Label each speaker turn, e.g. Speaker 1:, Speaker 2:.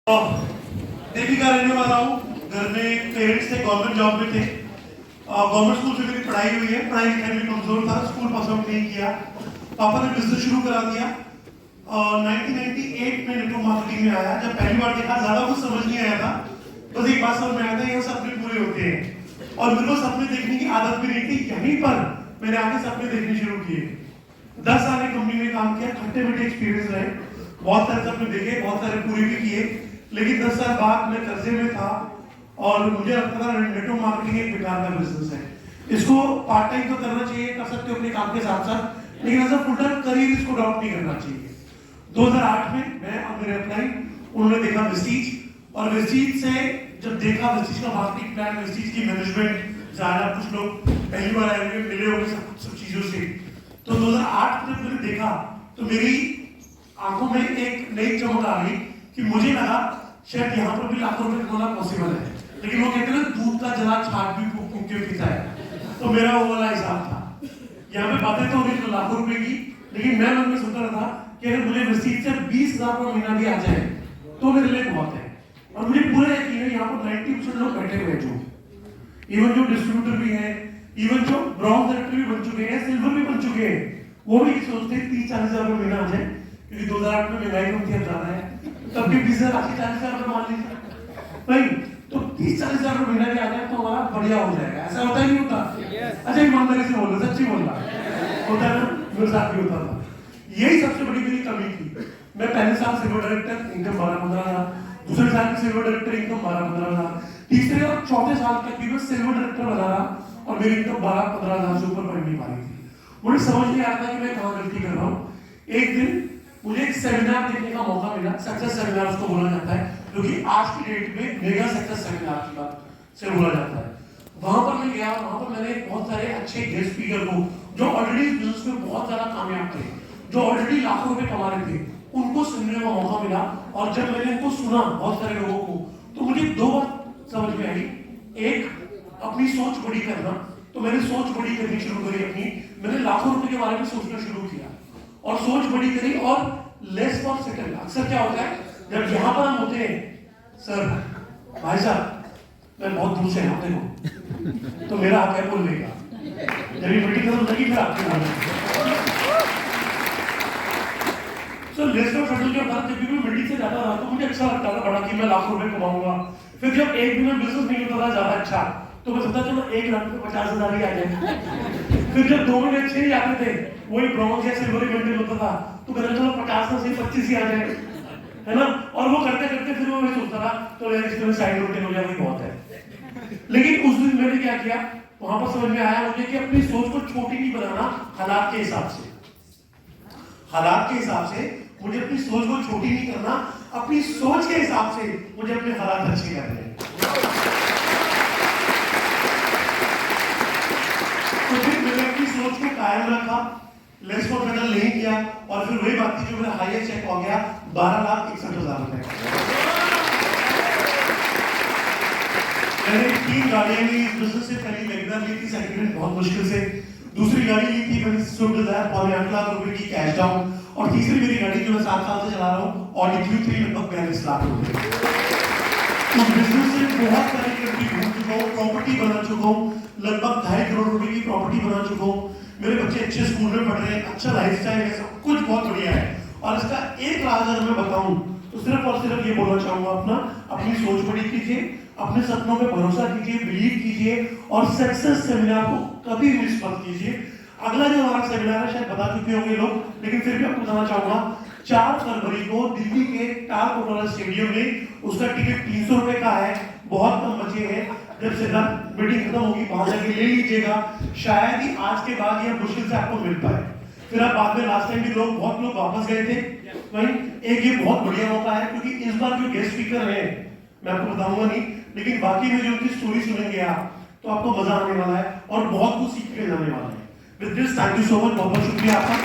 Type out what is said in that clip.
Speaker 1: देवी का रहने वाला हूँ। घर में पेरेंट्स थे, गवर्नमेंट जॉब में थे। गवर्नमेंट स्कूल से मेरी पढ़ाई हुई है। पढ़ाई लिखाई में कमजोर था, स्कूल पसंद नहीं किया। पापा ने बिजनेस शुरू करा दिया। 1998 में नेटवर्क मार्केटिंग में आया। जब पहली बार देखा ज्यादा कुछ समझ नहीं आया था, बस एक बात समझ में आया था, ये सपने पूरे होते हैं। और मेरे को सपने देखने की आदत भी नहीं थी। यहीं पर मैंने आगे सपने देखने शुरू किए। 10 साल एक कंपनी में काम किया, खट्टे मीठे एक्सपीरियंस रहे, बहुत सारे सपने देखे, बहुत सारे पूरे भी किए। लेकिन 10 साल बाद मैं कर्जे में था और मुझे लगता था नेटवर्क मार्केटिंग एक बेकार का बिजनेस है। इसको पार्ट टाइम तो करना चाहिए, कर सकते हो अपने काम के साथ साथ, लेकिन as a full time career इसको ड्रॉप नहीं करना चाहिए। 2008 में मैं और मेरे अपलाइन उन्होंने देखा वेस्टीज, और वेस्टीज से जब देखा वेस्टीज का मार्केटिंग प्लान, वेस्टीज की मैनेजमेंट, ज्यादा कुछ लोग पहली बार आए हुए मिले होंगे सब चीजों से, तो 2008 में मैंने देखा तो मेरी आंखों में एक नई चमक आ गई कि मुझे लगा शायद यहाँ पर भी लाखों रुपए कमाना पॉसिबल है। लेकिन वो कहते हैं ना, दूध का जला छाट भी फूक के पीता है, तो मेरा वो वाला हिसाब था। यहाँ पे बातें तो होगी लाखों रुपए की, लेकिन मैं मन में सोच रहा था कि अगर मुझे वेस्टीज से 20,000 रुपये महीना भी आ जाए तो मेरे लिए बहुत है। और मुझे पूरा यकीन है यहाँ पर 90% लोग बैठे हुए जो इवन जो डिस्ट्रीब्यूटर भी है, इवन जो ब्रॉन्ज डायरेक्टर भी बन चुके हैं, सिल्वर भी बन चुके हैं, वो भी सोचते हैं 30-40,000 रुपये महीना आ जाए, क्योंकि 2008 में महंगाई कम थी, अब ज्यादा है। तब भी 20,000-40,000 रुपये मान लीजिए भाई, तो 30-40,000 रुपये महीना भी आ जाए तो हमारा बढ़िया हो जाएगा। ऐसा होता ही नहीं होता? अच्छा ईमानदारी से बोलो, सच्ची बोल रहा होता है ना, मेरे साथ भी होता था। यही सबसे बड़ी मेरी कमी थी। मैं पहले साल सिल्वर डायरेक्टर, इनकम 12-15,000, दूसरे साल में सिल्वर डायरेक्टर, इनकम 12-15,000, तीसरे और चौथे साल तक भी मैं सिल्वर डायरेक्टर बना रहा और मेरी इनकम 12-15,000 से ऊपर बढ़ नहीं पा रही थी। मुझे समझ नहीं आ रहा था कि मैं कहाँ गलती कर रहा हूँ। एक दिन मुझे एक सेमिनार देखने का मौका मिला, सक्सेस सेमिनार उसको बोला जाता है, जो कि आज की डेट में मेगा सक्सेस सेमिनार की बात से बोला जाता है। वहां पर मैं गया, वहां पर मैंने बहुत सारे अच्छे गेस्ट स्पीकर को, जो ऑलरेडी बिजनेस में बहुत ज्यादा कामयाब थे, जो ऑलरेडी लाखों रुपए कमा रहे थे, उनको सुनने का मौका मिला। और जब मैंने उनको सुना, बहुत सारे लोगों को, तो मुझे दो बात समझ में आई। एक, अपनी सोच बड़ी करना, तो मैंने सोच बड़ी करनी शुरू करी अपनी। मैंने लाखों रुपए के बारे में सोचना शुरू किया और सोच बड़ी करी। और लेस फॉर सेटल, अक्सर क्या होता है जब यहाँ पर हम होते हैं, सर भाई साहब मैं बहुत दूर से यहाँ देखो, तो मेरा हक है बोलने का। जब ये मीटिंग खत्म लगी फिर आपके बोलना। सो लेस फॉर सेटल के बाद जब भी मैं मीटिंग से जाता रहा तो मुझे अच्छा लगता था बड़ा कि मैं लाखों रुपए कमाऊंगा। फिर जब एक दिन में बिजनेस नहीं होता था ज्यादा अच्छा, तो मैं सोचता चलो 1 लाख में 50,000 ही आ जाए। फिर जब 2 में 6 ही आते थे, वही ब्रॉन्ज या सिल्वर मेंटेन होता था, तो कहता चलो 50 में से 25 ही आ जाए, है ना। और वो करते करते फिर वो मैं सोचता था तो यार इसमें साइड रोटेन हो जाए वही बहुत है। लेकिन उस दिन मैंने क्या किया, वहां पर समझ में आया मुझे कि अपनी सोच को छोटी नहीं बनाना, हालात के हिसाब से, हालात के हिसाब से मुझे अपनी सोच को छोटी नहीं करना, अपनी सोच के हिसाब से मुझे अपने हालात अच्छे करने हैं। तो फिर मैंने अपनी सोच को कायम रखा, लेस फॉर सेटल नहीं किया, और फिर वही बात थी जो मेरा हाईएस्ट चेक हो गया 12,61,000 रुपए। मैंने 3 गाड़ियां ली इस बिजनेस से। पहली लेगनर ली थी, सेकंड हैंड बहुत मुश्किल से, दूसरी गाड़ी ली थी मैंने स्विफ्ट डिजायर 8 लाख रुपए की कैश डाउन, और तीसरी मेरी गाड़ी जो मैं 7 साल से चला रहा हूँ ऑडी Q3 लगभग 42 लाख रुपए। उस बिजनेस से बहुत सारी कंट्री घूम चुका हूँ, प्रॉपर्टी बना चुका हूँ, लगभग 2.5 करोड़ रुपए की प्रॉपर्टी बना चुका हूँ। मेरे बच्चे अच्छे स्कूल में पढ़ रहे हैं, अच्छा लाइफस्टाइल है, सब कुछ बहुत बढ़िया है। और इसका एक राज अगर मैं बताऊं तो सिर्फ और सिर्फ ये बोलना चाहूंगा, अपनी सोच बड़ी कीजिए, अपने सपनों पे भरोसा कीजिए, बिलीव कीजिए, और सक्सेस सेमिनार को कभी मिस मत कीजिए। अगला जो हमारा सेमिनार है शायद बता चुके होंगे लोग, लेकिन फिर भी आपको बताना चाहूंगा, 4 फरवरी को दिल्ली के टाल कोटला स्टेडियम में, उसका टिकट 300 रुपए का है, बहुत कम बचे हैं। जब से मीटिंग खत्म होगी वहां जाके ले लीजिएगा, शायद ही आज के बाद यह मुश्किल से आपको मिल पाए। फिर आप बाद में, लास्ट टाइम भी बहुत लोग वापस गए थे वहीं, एक ये बहुत बढ़िया मौका है, क्योंकि इस बार जो गेस्ट स्पीकर है मैं आपको बताऊंगा नहीं, लेकिन बाकी में जो उनकी स्टोरी सुनेंगे आप, तो आपको मजा आने वाला है और बहुत कुछ सीखने जाने वाला है। With this thank you so much, बहुत बहुत शुक्रिया आपका।